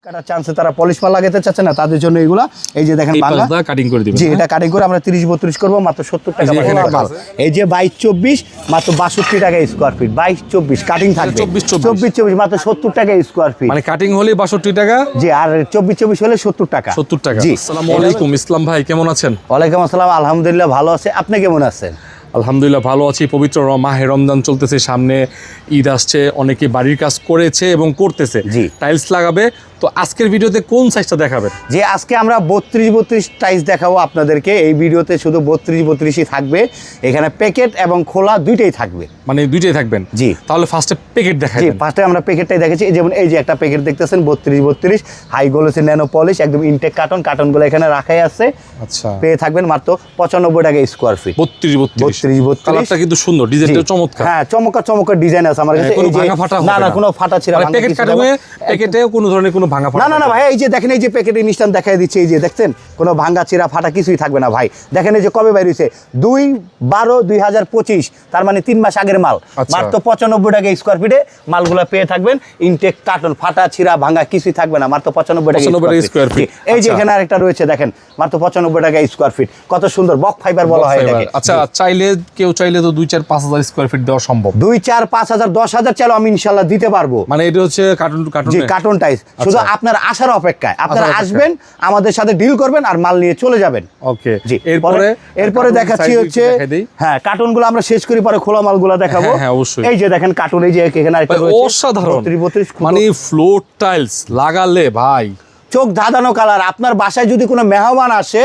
কাটার চান্সে তারা পলিশ মাল লাগাতে চাচ্ছে না, তাদের জন্য এগুলা এই যে দেখেন বাংলা কাটিং করে দিবেন। জি, এটা কাটিং করে আমরা 30-32 করব মাত্র 70 টাকা মাল। এই যে 22-24 মাত্র 62 টাকা স্কয়ার ফিট, 22-24 কাটিং থাকবে, 24-24 মাত্র 70 টাকা স্কয়ার ফিট, মানে কাটিং হলে 62 টাকা। জি, আর 24-24 হলে 70 টাকা। 70 টাকা। জি। আসসালামু আলাইকুম ইসলাম ভাই, কেমন আছেন? ওয়ালাইকুম আসসালাম, আলহামদুলিল্লাহ ভালো আছে, আপনি কেমন আছেন? আলহামদুলিল্লাহ ভালো আছি। পবিত্র মাহে রমজান চলতেছে, সামনে ঈদ আসছে, অনেকে বাড়ির কাজ করেছে এবং করতেছে, জি। টাইলস লাগাবে। তো আজকের ভিডিওতে কোন সাইজটা দেখাবেন? যে আজকে আমরা 32-32 টাইলস দেখাবো আপনাদেরকে। এই ভিডিওতে শুধু 32-32ই থাকবে, এখানে প্যাকেট এবং খোলা দুইটাই থাকবে, মানে দুইটাই থাকবেন। জি। তাহলে ফার্স্টে প্যাকেট জি, দেখাবেন। ফার্স্টে আমরা প্যাকেটটাই দেখেছি। যেমন এই যে একটা প্যাকেট দেখতেছেন 32-32 হাই গোলসে ন্যানো পলিশ, একদম ইনটেক কার্টনগুলো এখানে রাখাই আছে। আচ্ছা, পেয়ে থাকবেন মাত্র 95 টাকা স্কোয়ার ফিট। 32-32 কালারটা কিন্তু সুন্দর, ডিজাইনটা চমৎকার। হ্যাঁ, চমৎকার ডিজাইন আছে আমার কাছে। কোনো এই যে ভাঙা ফাটা না, কোনো ফাটা ছিঁড়া ভাঙা প্যাকেট কিছু কাটবে, হবে না। প্যাকেটেও কোনো ধরনের কোনো ভাঙা ফাটা না ভাই, এই যে দেখেন, এই যে প্যাকেটের নিস্টান দেখাই দিচ্ছে, এই যে দেখছেন কোনো ভাঙা চিরা ফাটা কিছুই থাকবে না ভাই। দেখেন এই যে কবে বের হয়েছে, 2/12/2025, তার মানে 3 মাস আগের মাল। আচ্ছা। মাত্র 95 টাকা স্কোয়ার ফিটে মালগুলো পেয়ে থাকবেন। ইনটেক কার্টন, ফাটা ছিরা ভাঙা কিছুই থাকবে না, মাত্র 95 টাকা স্কোয়ার ফিট। এই যে এখানে আরেকটা রয়েছে দেখেন, মাত্র 95 টাকা স্কোয়ার ফিট, কত সুন্দর বক ফাইবার বলা হয় এটাকে। আচ্ছা, কেউ চাইলে তো 2-4-5 হাজার স্কোয়ার ফিট দেওয়া সম্ভব। 2-4-5 হাজার 10,000 চাইলে আমি ইনশাল্লাহ দিতে পারবো। মানে এটা হচ্ছে কার্টুন জি, কার্টন টাইস। শুধু আপনার আসার অপেক্ষায়, আপনারা আসবেন, আমাদের সাথে ডিল করবেন আর মাল নিয়ে চলে যাবেন। ওকে, জি। এরপরে দেখাচ্ছি হচ্ছে, হ্যাঁ, কার্টুনগুলো আমরা শেষ করি, পরে খোলা মালগুলো দেখাবো। হ্যাঁ, অবশ্যই। এই যে দেখেন কার্টুন, এই যে এখানে আরেকটা রয়েছে অসাধারণ, 32 মানে ফ্লোর টাইলস লাগালে ভাই চোখ ধাঁধানো কালার। আপনার বাসায় যদি কোনো মেহমান আসে,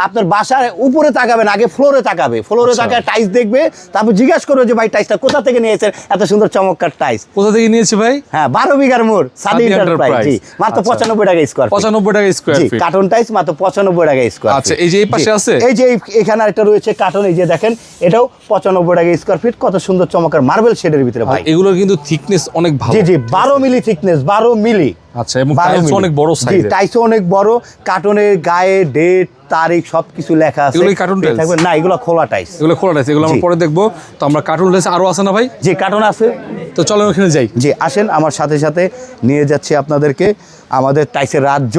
আপনার বাসার উপরে তাকাবেন, আগে ফ্লোরে তাকাবে, ফ্লোরে তাকায় টাইলস দেখবে, তারপর জিজ্ঞাসা করবে যে ভাই টাইলসটা কোথা থেকে নিয়েছেন, এত সুন্দর চমৎকার টাইলস কোথা থেকে নিয়েছি ভাই? হ্যাঁ, 12 বিঘার মোড়, সাদি এন্টারপ্রাইজ। জি, মাত্র 95 টাকা স্কয়ার ফিট। 95 টাকা স্কয়ার ফিট কার্টন টাইলস মাত্র 95 টাকা স্কয়ার ফিট। আচ্ছা, এই যে এই পাশে আছে, এই যে এখানে আরেকটা রয়েছে কার্টন, এই যে দেখেন, এটাও 95 টাকা স্কয়ার ফিট, কত সুন্দর চমৎকার মার্বেল শেডের ভিতরে ভাই। এগুলোর কিন্তু থিকনেস অনেক ভালো। জি, 12 মিলি থিকনেস, 12 মিলি। আচ্ছা, এবং টাইলস অনেক বড় সাইজের। টাইলস অনেক বড়, কার্টনের গায়ে ডেট তারিখ সবকিছু লেখা আছে। এগুলো কার্টুন টাইলস থাকবে না, এগুলো খোলা টাইলস। এগুলো খোলা টাইলস, এগুলো আমরা পরে দেখবো। তো আমরা কার্টুন টাইলস আরো আছে না ভাই? জি, কার্টন আছে। তো চলেন ওখানে যাই। জি, আসেন, আমার সাথে সাথে নিয়ে যাচ্ছি আপনাদেরকে আমাদের টাইসের রাজ্য।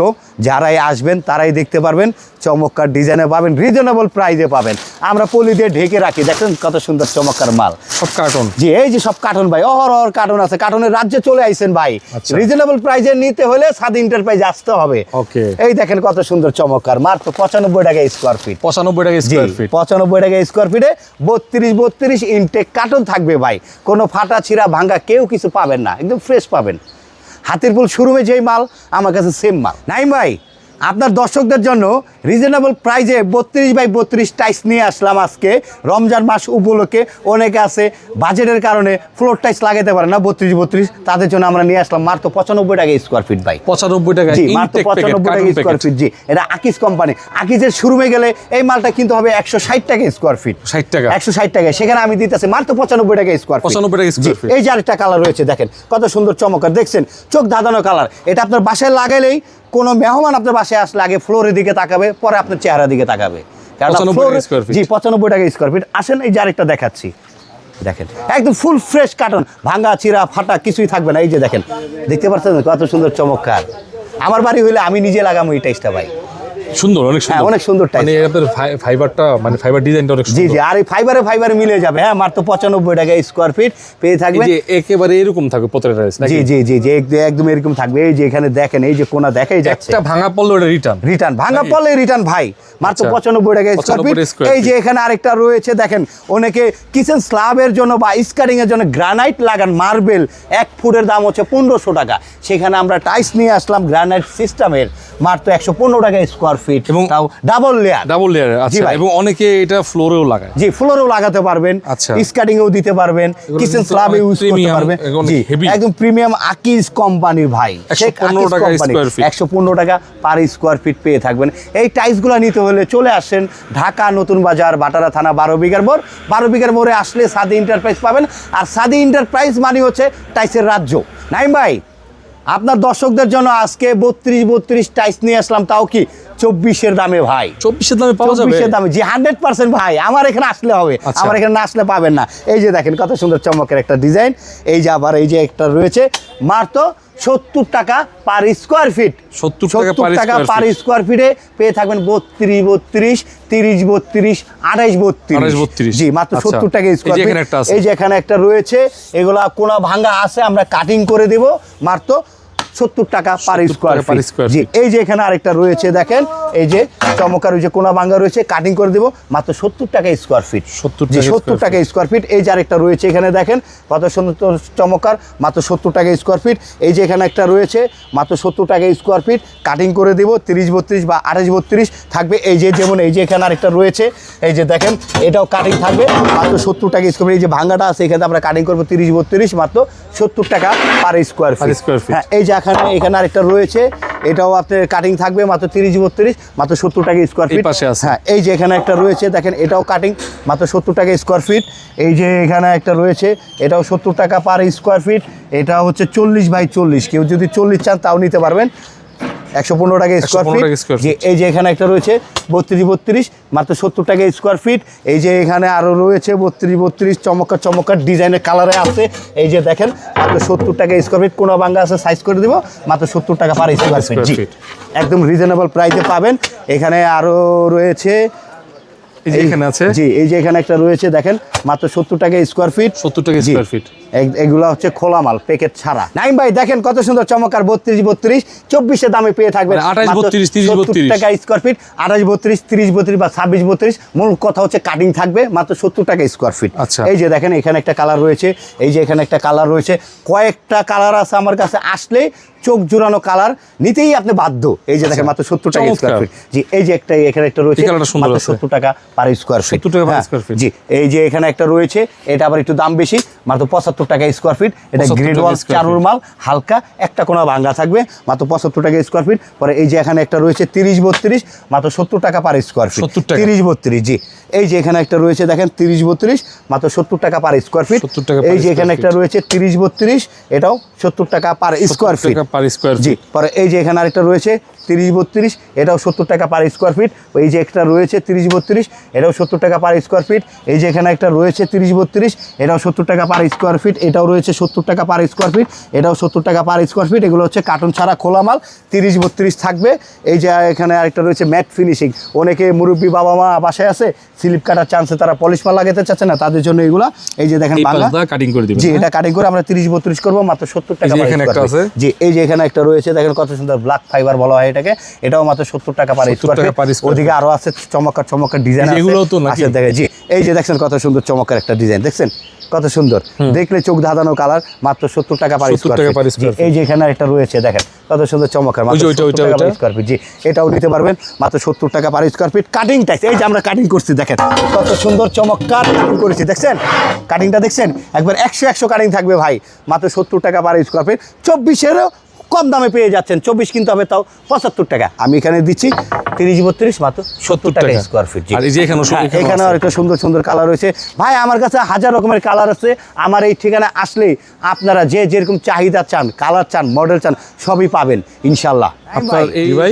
যারাই আসবেন তারাই দেখতে পারবেন, চমৎকার ডিজাইনে পাবেন, রিজনেবল প্রাইসে পাবেন। আমরা পলি দিয়ে ঢেকে রাখি, দেখেন কত সুন্দর চমৎকার মাল। সব কার্টুন। জি, এই যে সব কার্টন ভাই, অহরহ কার্টন আছে। কার্টনের রাজ্যে চলে আইছেন ভাই। রিজনেবল প্রাইসে নিতে হলে সাদি এন্টারপ্রাইজ আসতে হবে। ওকে, এই দেখেন কত সুন্দর চমৎকার, মাত্র 95 টাকা স্কয়ার ফিট। 95 টাকা স্কয়ার ফিট। 95 টাকা স্কয়ার ফিটে 32 ইনটেক কার্টন থাকবে ভাই। কোনো ফাটা ছিঁড়া ভাঙা কেউ কিছু পাবেন না, একদম ফ্রেশ পাবেন। হাতিরপুল শোরুমে যেই মাল, আমার কাছে সেম মাল। নাইম ভাই, আপনার দর্শকদের জন্য রিজনেবল প্রাইজে 32x32 টাইলস নিয়ে আসলাম আজকে রমজান মাস উপলক্ষে। অনেকে আছে বাজেটের কারণে ফ্লোর টাইলস লাগাতে পারে না 32x32, তাদের জন্য আমরা নিয়ে আসলাম মাত্র 95 টাকা স্কয়ার ফিট ভাই। 95 টাকা, জি, মাত্র 95 টাকা স্কয়ার ফিট। জি, এটা আকিজ কোম্পানি। আকিজের শোরুমে গেলে এই মালটা কিন্তু হবে 160 টাকা স্কয়ার ফিট। 60 টাকা, 160 টাকা, সেখানে আমি দিতেছি মাত্র 95 টাকা স্কয়ার ফিট। 95 টাকা স্কয়ার ফিট। এই যে আরেকটা কালার রয়েছে দেখেন, কত সুন্দর চমৎকার, দেখছেন চোখ ধাঁধানো কালার। এটা আপনার বাসায় লাগাইলেই কোনো মেহমান আপনার বাসায় আসলে আগে ফ্লোরের দিকে তাকাবে, পরে আপনার চেহারার দিকে তাকাবে। কারণ 95 টাকা স্কয়ার ফিট। জি, 95 টাকা স্কয়ার ফিট। আসেন, এই যে আরেকটা দেখাচ্ছি, দেখেন একদম ফুল ফ্রেশ কার্টন, ভাঙা চিরা ফাটা কিছুই থাকবে না। এই যে দেখেন, দেখতে পাচ্ছেন কত সুন্দর চমৎকার। আমার বাড়ি হইলে আমি নিজে লাগাবো এই টাইসটা ভাই। সুন্দর, অনেক সুন্দর, অনেক সুন্দর টাইস। মানে আপনার ফাইবারটা, মানে ফাইবার ডিজাইনটা অনেক সুন্দর। জি, আর এই ফাইবারে মিলে যাবে। হ্যাঁ, মাত্র 95 টাকা স্কয়ার ফিট পেয়ে থাকবে। যে একেবারে এরকম থাকবে প্রত্যেকটা টাইলস নাকি? জি, একদম এরকম থাকবে। এই যে এখানে দেখেন, এই যে কোনা দেখাই যাচ্ছে, একটা ভাঙা পড়লো এটা রিটার্ন ভাঙা পড়লে রিটার্ন ভাই। মাত্র 95 টাকা স্কয়ার ফিট। এই যে এখানে আরেকটা রয়েছে দেখেন, অনেকে কিচেন স্ল্যাবের জন্য বা স্কারিং এর জন্য গ্রানাইট লাগান, মার্বেল 1 ফুটের দাম হচ্ছে 1500 টাকা। সেখানে আমরা টাইলস নিয়ে আসলাম গ্রানাইট সিস্টেমের, মাত্র 115 টাকা স্কয়ার ফিট, এবং তাও ডাবল লেয়ার। আচ্ছা, এবং অনেকে এটা ফ্লোরেও লাগায়। জি, ফ্লোরেও লাগাতে পারবেন, স্কারিং এও দিতে পারবেন, কিচেন স্ল্যাবে ইউজ করতে পারবেন। জি, একদম প্রিমিয়াম আকিজ কোম্পানির ভাই। 115 টাকা স্কয়ার ফিট। 115 টাকা পার স্কয়ার ফিট পেয়ে থাকবেন। এই টাইলসগুলো নিতে হলে চলে আসেন ঢাকা নতুন বাজার, বাটারা থানা, 12 বিঘার মোড়। 12 বিঘার মোড়ে আসলে সাদি এন্টারপ্রাইজ পাবেন। আর সাদি এন্টারপ্রাইজ মানে হচ্ছে টাইলসের রাজ্য। নাইম ভাই, আপনার দর্শকদের জন্য আজকে 32 টাইলস নিয়ে আসলাম, তাও কি 24-এর দামে ভাই, 24-এর দামে পাওয়া যাবে? 24-এর দামে, জি 100% ভাই। আমার এখানে আসলে হবে, আচ্ছা। আমার এখানে না আসলে পাবেন না। এই যে দেখেন কত সুন্দর চমকের একটা ডিজাইন। এই যে আবার এই যে একটা রয়েছে মাত্র 70 টাকা পার স্কোয়ার ফিট। 70 টাকা পার স্কোয়ার ফিটে পেয়ে থাকবেন 32, 32, 30, 32, 28, 32। জি মাত্র 70 টাকা স্কোয়ার ফিট। এই যে এখানে একটা রয়েছে, এগুলা কোনা ভাঙা আছে, আমরা কাটিং করে দেব মাত্র 70 টাকা পার স্কোয়ার ফিট। জি এই যে এখানে আরেকটা রয়েছে দেখেন, এই যে চমৎকার ওই যে কোনা ভাঙা রয়েছে, কাটিং করে দেব মাত্র 70 টাকা স্কোয়ার ফিট। 70 টাকা স্কোয়ার ফিট। এই যে আরেকটা রয়েছে এখানে দেখেন কত সুন্দর চমৎকার, মাত্র 70 টাকা স্কোয়ার ফিট। এই যে এখানে একটা রয়েছে মাত্র 70 টাকা স্কোয়ার ফিট, কাটিং করে দেব 30, 32 বা 28, 32 থাকবে। এই যে যেমন এই যে এখানে আরেকটা রয়েছে, এই যে দেখেন এটাও কাটিং থাকবে মাত্র 70 টাকা স্কোয়ার ফিট। এই যে ভাঙাটা আছে এখানে আমরা কাটিং করবো 30, 32 মাত্র 70 টাকা পার স্কোয়ার ফিট। হ্যাঁ এই যে এখানে আরেকটা রয়েছে, এটাও আপনার কাটিং থাকবে মাত্র 30, 32 মাত্র 70 টাকা স্কোয়ার ফিট। হ্যাঁ এই যে এখানে একটা রয়েছে দেখেন, এটাও কাটিং মাত্র 70 টাকা স্কোয়ার ফিট। এই যে এখানে একটা রয়েছে, এটাও 70 টাকা পার স্কোয়ার ফিট। এটা হচ্ছে 40 বাই 40, কেউ যদি 40 চান তাও নিতে পারবেন, 115 টাকা স্কোয়ার ফিট। যে এই যে এখানে একটা রয়েছে 32, 32 মাত্র 70 টাকা স্কোয়ার ফিট। এই যে এখানে আরও রয়েছে 32, 32 চমৎকার ডিজাইনের কালারে আছে। এই যে দেখেন মাত্র 70 টাকা স্কোয়ার ফিট, কোনো বাঙ্গা আছে সাইজ করে দেবো মাত্র 70 টাকা পার স্কোয়ার ফিট। জি একদম রিজনেবল প্রাইসে পাবেন। এখানে আরও রয়েছে, এই যে এখানে আছে, জি এই যে এখানে একটা রয়েছে দেখেন মাত্র 70 টাকা স্কোয়ার ফিট। 70 টাকা স্কোয়ার ফিট। এগুলো হচ্ছে খোলা মাল, প্যাকেট ছাড়া। নাইম ভাই দেখেন কত সুন্দর চমৎকার 32, 32 24-এর দামে পেয়ে থাকবেন 28, 32, 30, 32 টাকা স্কোয়ার ফিট। 28, 32, 30, 32 বা 26, 32 মূল কথা হচ্ছে কাটিং থাকবে মাত্র 70 টাকা স্কোয়ার ফিট। আচ্ছা এই যে দেখেন এখানে একটা কালার রয়েছে, এই যে এখানে একটা কালার রয়েছে, কয়েকটা কালার আছে আমার কাছে, আসলে চোখ জোড়ানো কালার নিতেই আপনি বাধ্য। এই যে দেখেন মাত্র 70 টাকা স্কোয়ার ফিট। জি এই যে একটা এখানে একটা রয়েছে মাত্র 70 টাকা পার স্কোয়ার ফিট। 70 টাকা পার স্কোয়ার ফিট। জি এই যে এখানে একটা রয়েছে, এটা আবার একটু দাম বেশি, মাত্র 75 টাকা স্কোয়ার ফিট। এটা গ্রেড ওয়াল চারুর মাল, হালকা একটা কোনো ভাঙ্গা থাকবে মাত্র 75 টাকা স্কোয়ার ফিট। পরে এই যে এখানে একটা রয়েছে 30, 32 মাত্র 70 টাকা পার স্কোয়ার ফিট। 30, 32 জি এই যে এখানে একটা রয়েছে দেখেন 30, 32 মাত্র 70 টাকা পার স্কোয়ার ফিট। এই যে এখানে একটা রয়েছে 30, 32 এটাও 70 টাকা পার স্কোয়ার ফিট। জি পরে এই যে এখানে আরেকটা রয়েছে 30, 32 এটাও 70 টাকা পার স্কোয়ার ফিট। এই যে একটা রয়েছে 30, 32 এটাও 70 টাকা পার স্কোয়ার ফিট। এই যে এখানে একটা রয়েছে 30, 32 এটাও 70 টাকা পার স্কোয়ার ফিট। এটাও রয়েছে 70 টাকা পার স্কোয়ার ফিট, এটাও 70 টাকা পার স্কোয়ার ফিট। এগুলো হচ্ছে কার্টন ছাড়া খোলা মাল, 30, 32 থাকবে। এই যে এখানে আরেকটা রয়েছে ম্যাট ফিনিশিং, অনেকে মুরব্বী বাবা মা বাসায় আছে, স্লিপ কাটার চান্সে তারা পলিশ মাল লাগাতে চাচ্ছে না, তাদের জন্য এগুলা। এই যে দেখেন বাংলা কাটিং করে দিবেন। জি এটা কাটিং করে আমরা 30, 32 করবো মাত্র 70 টাকা পার স্কোয়ার ফিট। জি এই যে এখানে একটা রয়েছে দেখেন কত সুন্দর ব্ল্যাক ফাইবার বলা হয় এটাকে, এটাও মাত্র 70 টাকা পার স্কোয়ার ফিট। ওদিকে আরো আছে চমৎকার ডিজাইন আছে দেখেন। জি এই যে দেখছেন কত সুন্দর চমৎকার একটা ডিজাইন, দেখছেন কত সুন্দর, দেখলে চোখ ধাঁধানো কালার, মাত্র 70 টাকা পার স্কোয়ার ফিট। এই যে এখানে একটা রয়েছে দেখেন কত সুন্দর চমৎকার মাত্র 70 টাকা পার স্কোয়ার ফিট। জি এটাও নিতে পারবেন মাত্র 70 টাকা পার স্কোয়ার ফিট। কাটিং টাইস, এই যে আমরা কাটিং করছি দেখেন কত সুন্দর চমৎকার কাটিং করেছি, দেখছেন কাটিংটা দেখছেন একবার 100 কাটিং থাকবে ভাই, মাত্র 70 টাকা পার স্কোয়ার ফিট। 24-এরও কম দামে পেয়ে যাচ্ছেন, 24 কিন্তু হবে তাও 75 টাকা, আমি এখানে দিচ্ছি 30, 32 মাত্র 70 টাকা স্কোয়ার ফিট। এখানে আর একটা সুন্দর কালার রয়েছে ভাই, আমার কাছে হাজার রকমের কালার আছে। আমার এই ঠিকানা আসলে আপনারা যে যেরকম চাহিদা চান, কালার চান, মডেল চান, সবই পাবেন ইনশাল্লাহ।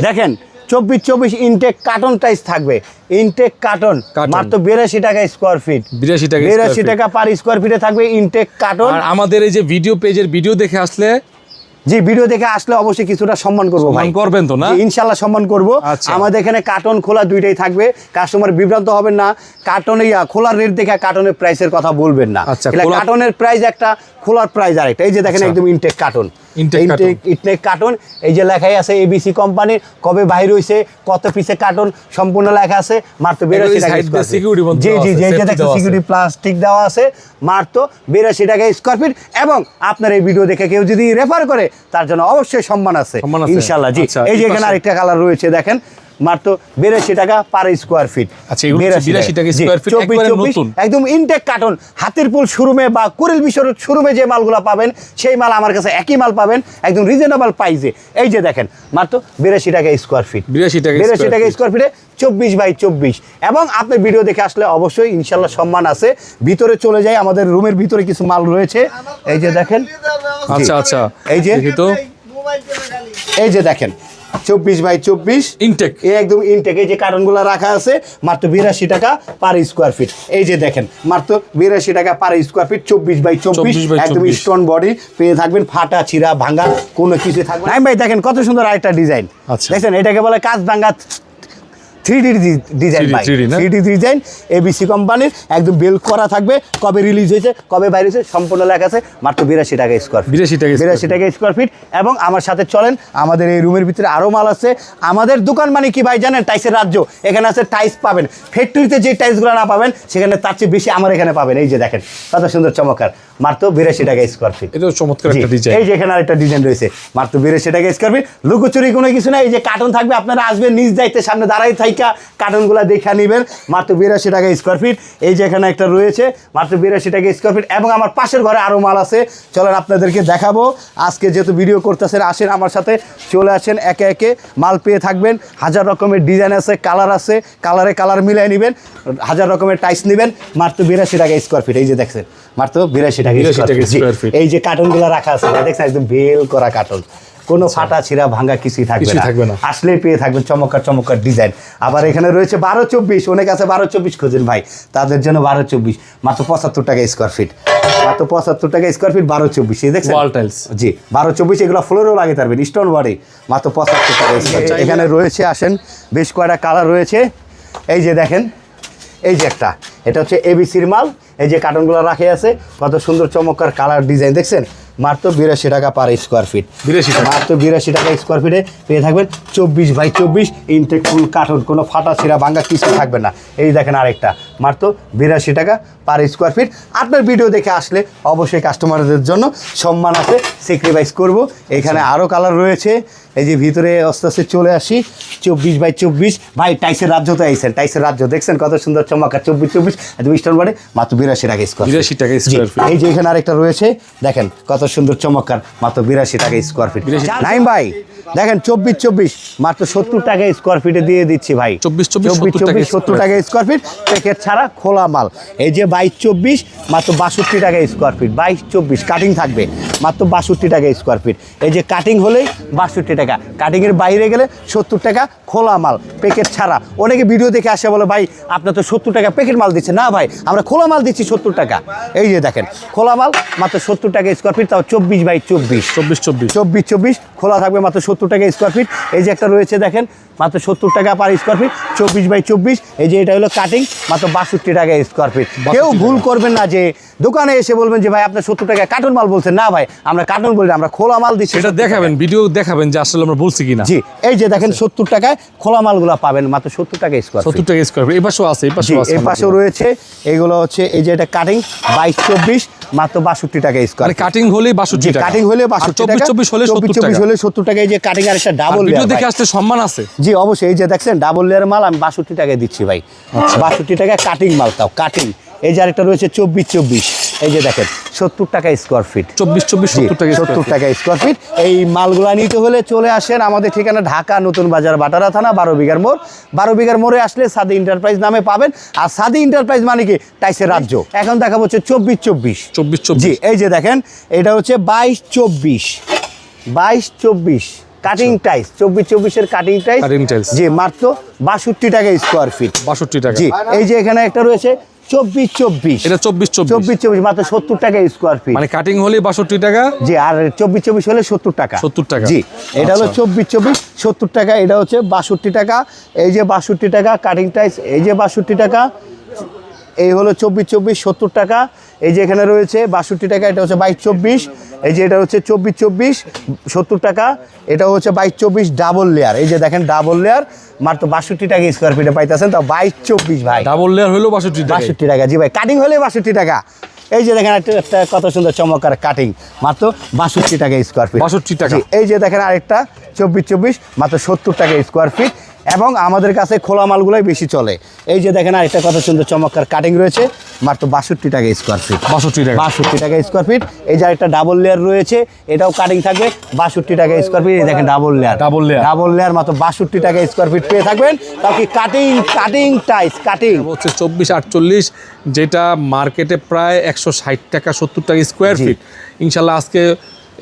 দেখেন 24 ইনটেক কার্টন টাইস থাকবে, ইনটেক কার্টন মাত্র 82 টাকা স্কোয়ার ফিট। 82 টাকা পার স্কোয়ার ফিটে থাকবে ইনটেক কার্টন। আর আমাদের এই যে ভিডিও পেজের ভিডিও দেখে আসলে, জি ভিডিও দেখে আসলে অবশ্যই কিছুটা সম্মান করবো ভাই, করবেন তো না? ইনশাল্লাহ সম্মান করবো। আমাদের এখানে কার্টন খোলা দুইটাই থাকবে, কাস্টমার বিভ্রান্ত হবেন না। কার্টনে খোলার রেট দেখে কার্টনের প্রাইসের কথা বলবেন না। কার্টনের প্রাইস একটা, খোলার প্রাইস আরেকটা। এই যে দেখেন একদম ইনটেক কার্টন, ইনটেক কার্টন, এই যে লেখাই আছে এবিসি কোম্পানির, কবে বাইর হইছে, কত পিসে কার্টন সম্পূর্ণ লেখা আছে, মাত্র 82 টাকা। জি জি জি এই যে দেখেন সিকিউরিটি প্লাস্টিক দেওয়া আছে, মাত্র 82 টাকা স্কোয়ার ফিট। এবং আপনার এই ভিডিও দেখে কেউ যদি রেফার করে তার জন্য অবশ্যই সম্মান আছে ইনশাল্লাহ। জি এই যে এখানে আরেকটা কালার রয়েছে দেখেন মাত্র 82 টাকা পার স্কোয়ার ফিট। একদম ইনটেক কার্টন, হাতিরপুল শোরুমে বা কুড়িল বিশ্বর শোরুমে যে মালগুলো পাবেন সেই মাল আমার কাছে একই মাল পাবেন একদম রিজনেবল প্রাইসে। এই যে দেখেন মাত্র 82 টাকা স্কোয়ার ফিট, 82 টাকা স্কোয়ার ফিটে 24 বাই 24। এবং আপনি ভিডিও দেখে আসলে অবশ্যই ইনশাল্লাহ সম্মান আছে। ভিতরে চলে যাই, আমাদের রুমের ভিতরে কিছু মাল রয়েছে, এই যে দেখেন। আচ্ছা এই যে তো এই যে দেখেন 24x24 ইনটেক এই একদম ইনটেকে যে কার্টনগুলো রাখা আছে মাত্র 82 টাকা পার স্কোয়ার ফিট। এই যে দেখেন মাত্র 82 টাকা পার স্কোয়ার ফিট, 24x24 একদম স্টোন বডি পেয়ে থাকবেন, ফাটা ছিঁড়া ভাঙা কোনো কিছু থাকবে না। ভাই দেখেন কত সুন্দর আরেকটা ডিজাইন, আচ্ছা। দেখেন এটাকে বলে কাঁচ ভাঙা 3D design, 3D design ABC কোম্পানির, একদম বেল করা থাকবে, কবে রিলিজ হয়েছে কবে বাইরে হয়েছে সম্পূর্ণ লেখা আছে, মাত্র 82 টাকা স্কোয়ার ফিট, 82 টাকা স্কোয়ার ফিট। এবং আমার সাথে চলেন, আমাদের এই রুমের ভিতরে আরও মাল আছে। আমাদের দোকান মানে কি ভাই জানেন, টাইসের রাজ্য। এখানে আছে টাইস পাবেন, ফ্যাক্টরিতে যে টাইসগুলো না পাবেন সেখানে তার চেয়ে বেশি আমার এখানে পাবেন। এই যে দেখেন কত সুন্দর চমৎকার, মাত্র 82 টাকা স্কোয়ার ফিট। এটা চমৎকার একটা ডিজাইন। এই যে এখানে আরেকটা ডিজাইন রয়েছে, মাত্র 82 টাকা স্কোয়ার ফিট। লুকোচুরি কোনো কিছু না, এই যে কার্টন থাকবে, আপনারা আসবেন নিজ দায়িত্বের সামনে দাঁড়াই থাইকা কার্টনগুলো দেখে নেবেন, মাত্র 82 টাকা স্কোয়ার ফিট। এই যে এখানে একটা রয়েছে মাত্র 82 টাকা স্কোয়ার ফিট। এবং আমার পাশের ঘরে আরও মাল আছে, চলেন আপনাদেরকে দেখাবো। আজকে যেহেতু ভিডিও করতেছেন, আসেন আমার সাথে, চলে আসেন, একে একে মাল পেয়ে থাকবেন। হাজার রকমের ডিজাইন আছে, কালার আছে, কালারে কালার মিলাই নেবেন, হাজার রকমের টাইস নেবেন, মাত্র 82 টাকা স্কোয়ার ফিট। এই যে দেখছেন মাত্র 82 টাকা স্কোয়ার ফিট। এই যে কার্টনগুলো রাখা আছে দেখছেন, একদম বেল করা কার্টন, কোনো ফাটা ছিঁড়া ভাঙা কিছুই থাকবে না, আসলেই পেয়ে থাকবেন চমৎকার চমৎকার ডিজাইন। আবার এখানে রয়েছে 12-24, অনেক আছে 12-24 খোঁজেন ভাই, তাদের জন্য 12-24 মাত্র 75 টাকা স্কোয়ার ফিট, মাত্র 75 টাকা স্কোয়ার ফিট 12-24। এই দেখছেন ওয়াল টাইলস, জি 12-24, এগুলো ফ্লোরেও লাগিয়ে পারবেন, স্টোন বডি, মাত্র 75 টাকা স্কোয়ার ফিট। এখানে রয়েছে, আসেন, বেশ কয়টা কালার রয়েছে। এই যে দেখেন, এই যে একটা, এটা হচ্ছে এবিসির মাল। এই যে কার্টনগুলো রাখে আছে, কত সুন্দর চমৎকার কালার ডিজাইন দেখছেন, মাত্র 82 টাকা পার স্কোয়ার ফিট, 82 টাকা, মাত্র 82 টাকা স্কোয়ার ফিটে পেয়ে থাকবেন 24x24 ইনটেক ফুল কার্টন, কোনো ফাটা ছিঁড়া ভাঙা কিছু থাকবে না। এই দেখেন আরেকটা, মাত্র 82 টাকা পার স্কোয়ার ফিট। আপনার ভিডিও দেখে আসলে অবশ্যই কাস্টমারদের জন্য সম্মান আছে, স্যাক্রিফাইস করব। এখানে আরও কালার রয়েছে। এই যে ভিতরে আস্তে আস্তে চলে আসি, 24x24 ভাই, টাইসের রাজ্য তো আইসেন, টাইসের রাজ্য দেখছেন কত সুন্দর চমৎকার, 24-24 একদম স্টোন বডি, মাত্র 82 টাকা স্কোয়ার, 82 টাকা স্কোয়ার ফিট। এই যে এখানে আরেকটা রয়েছে, দেখেন কত সুন্দর চমৎকার, মাত্র 82 টাকা স্কোয়ার ফিট। নাইম ভাই দেখেন 24-24 মাত্র 70 টাকা স্কোয়ার ফিটে দিয়ে দিচ্ছি ভাই, 24-24 70 টাকা স্কোয়ার ফিট, প্যাকেট ছাড়া খোলা মাল। এই যে 22-24 মাত্র 62 টাকা স্কোয়ার ফিট, 22-24 কাটিং থাকবে, মাত্র 62 টাকা স্কোয়ার ফিট। এই যে কাটিং হলেই 62 টাকা, কাটিংয়ের বাইরে গেলে 70 টাকা খোলা মাল, প্যাকেট ছাড়া। অনেকে ভিডিও দেখে আসে বলে ভাই আপনার তো 70 টাকা প্যাকেট মাল দিচ্ছে, না ভাই আমরা খোলা মাল দিচ্ছি 70 টাকা। এই যে দেখেন খোলা মাল মাত্র 70 টাকা স্কোয়ার ফিট, তাও 24x24, 24-24 খোলা থাকবে মাত্র 70 টাকা স্কোয়ার ফিট। এই যে একটা রয়েছে দেখেন, মাত্র 70 টাকা পার স্কোয়ার ফিট, 24x24। এই যে এটা হলো কাটিং, মাত্র 62 টাকা স্কোয়ার ফিট। কেউ ভুল করবেন না যে দোকানে এসে বলবেন যে ভাই আপনার 70 টাকা কার্টন মাল বলছেন, না ভাই আমরা কার্টন বলি, আমরা খোলা মাল দিচ্ছি। এটা দেখাবেন, ভিডিও দেখাবেন যে আসলে আমরা বলছি কিনা। জি এই যে দেখেন 70 টাকায় খোলা মালগুলো পাবেন, মাত্র 70 টাকা স্কোয়ার, 70 টাকা স্কোয়ার ফিট। এই পাশেও আছে, এই পাশেও আছে, এই পাশেও রয়েছে। এগুলো হচ্ছে এই যে এটা কাটিং 22-24 মাত্র 62 টাকা স্কোয়ার, মানে কাটিং হলেই 62 টাকা, কাটিং হলে 62 টাকা, 24-24 হলে 70 টাকা, হলে 70 টাকা। এই যে কাটিং আর একটা ডাবল ভিডিও দেখে আসলে সম্মান আছে। জি অবশ্যই। এই যে দেখছেন ডাবল লেয়ার মাল আমি 62 টাকায় দিচ্ছি ভাই, 62 টাকা কাটিং মাল, তাও কাটিং। এই যে আরেকটা রয়েছে 24-24, এই যে দেখেন 70 টাকা স্কোয়ার ফিট, 24-24 70 টাকা স্কোয়ার ফিট। এই মালগুলা নিতে হলে চলে আসেন আমাদের ঠিকানা ঢাকা নতুন বাজার, বাটারা থানা, 12 বিঘার মোড়। 12 বিঘার মোড়ে আসলে সাদি এন্টারপ্রাইজ নামে পাবেন। আর সাদি এন্টারপ্রাইজ মানে কি টাইসের রাজ্য। এখন দেখাবো হচ্ছে 24-24। জি এই যে দেখেন এটা হচ্ছে 22-24 কাটিং টাইস, 24-24 কাটিং টাইস, জি মাত্র 62 টাকা স্কোয়ার ফিট, 62 টাকা। জি এই যে এখানে একটা রয়েছে 24-24, এটা 24-24 মাত্র 70 টাকা স্কোয়ার ফিট, মানে কাটিং হলে 62 টাকা, জি আর 24-24 হলে 70 টাকা, 70 টাকা। জি এটা হলো 24-24 70 টাকা, এটা হচ্ছে 62 টাকা। এই যে 62 টাকা কাটিং টাইস, এই যে 62 টাকা, এই হলো 24-24 70 টাকা। এই যে এখানে রয়েছে 62 টাকা, এটা হচ্ছে 22-24। এই যে এটা হচ্ছে 24-24 70 টাকা, এটা হচ্ছে 22-24 ডাবল লেয়ার। এই যে দেখেন ডাবল লেয়ার মাত্র 62 টাকা স্কোয়ার ফিটে পাইতেছেন, তাও 22-24 ভাই, ডাবল লেয়ার হলো 62 টাকা, 62 টাকা। জি ভাই কাটিং হলে 62 টাকা। এই যে দেখেন একটা কত সুন্দর চমৎকার কাটিং, মাত্র 62 টাকা স্কোয়ার ফিট, 62 টাকা। এই যে দেখেন আরেকটা 24-24 মাত্র 70 টাকা স্কোয়ার ফিট। এবং আমাদের কাছে খোলা মালগুলোই বেশি চলে। এই যে দেখেন আরেকটা কত সুন্দর চমৎকার কাটিং রয়েছে, মাত্র 62 টাকা স্কোয়ার ফিট, 62 টাকা স্কোয়ার ফিট। এই যে আরেকটা ডাবল লেয়ার রয়েছে, এটাও কাটিং থাকবে 62 টাকা স্কোয়ার ফিট। এই দেখেন ডাবল লেয়ার মাত্র 62 টাকা স্কোয়ার ফিট পেয়ে থাকবেন। তাও কি কাটিং টাইস কাটিং হচ্ছে 24-48, যেটা মার্কেটে প্রায় 160 টাকা 70 টাকা স্কোয়ার ফিট। ইনশাল্লাহ আজকে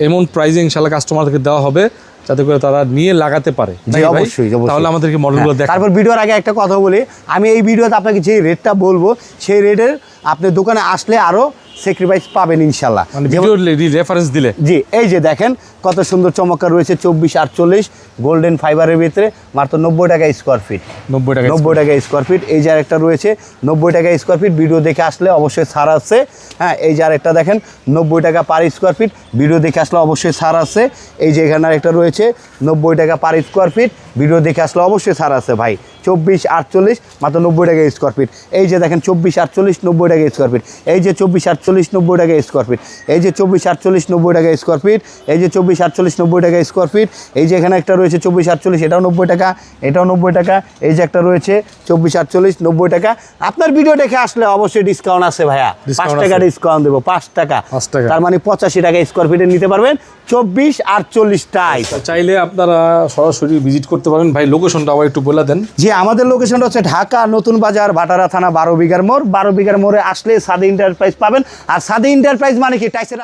এমন প্রাইসে ইনশাল্লাহ কাস্টমারদেরকে দেওয়া হবে যাতে করে তারা নিয়ে লাগাতে পারে। জি, নাকি ভাই? অবশ্যই, অবশ্যই। তাহলে আমাদেরকে মডেলগুলো হ্যাঁ, দেখ। তারপর ভিডিওর আগে একটা কথা বলি, আমি এই ভিডিওতে আপনাকে যে রেটটা বলবো সেই রেটের আপনি দোকানে আসলে আরও স্যাক্রিফাইস পাবেন ইনশাল্লাহ। মানে ভিডিওর রেফারেন্স দিলে। জি, এই যে দেখেন কত সুন্দর চমৎকার রয়েছে 24-48 গোল্ডেন ফাইবারের ভিতরে মাত্র 90 টাকা স্কোয়ার ফিট। 90 টাকা 90 টাকা স্কোয়ার ফিট। এই যে আরেকটা রয়েছে 90 টাকা স্কোয়ার ফিট, ভিডিও দেখে আসলে অবশ্যই ছাড় আছে। হ্যাঁ, এই যে আরেকটা দেখেন 90 টাকা পার স্কোয়ার ফিট, ভিডিও দেখে আসলে অবশ্যই ছাড় আছে। এই যে এখানে আরেকটা রয়েছে 90 টাকা পার স্কোয়ার ফিট, ভিডিও দেখে আসলে অবশ্যই ছাড় আছে ভাই। 24-48 মাত্র 90 টাকা স্কোয়ার ফিট। এই যে দেখেন 24-48 90 টাকা স্কোয়ার ফিট। এই যে 24-48 90 টাকা স্কোয়ার ফিট। এই যে 24-48 90 টাকা স্কোয়ার ফিট। এই যে 24-48 90 টাকা স্কোয়ার ফিট। এই যে এখানে একটা রয়েছে 24-48, এটাও 90 টাকা, এটাও 90 টাকা। এই যে একটা রয়েছে 24-48 90 টাকা। আপনার ভিডিও দেখে আসলে অবশ্যই ডিসকাউন্ট আছে ভাইয়া, 5 টাকা ডিসকাউন্ট দেবো, 5 টাকা। 5 টাকা। তার মানে 85 টাকা স্কোয়ার ফিটে নিতে পারবেন 24-48 টাই। চাইলে আপনারা সরাসরি ভিজিট করতে পারেন। ভাই লোকেশনটা আবার একটু বলে দেন। জি, আমাদের লোকেশনটা হচ্ছে ঢাকা নতুন বাজার ভাটারা থানা 12 বিঘার মোড়। 12 বিঘার মোড়ে আসলে সাদি এন্টারপ্রাইজ পাবেন। আর সাদি এন্টারপ্রাইজ মানে কি, টাইসের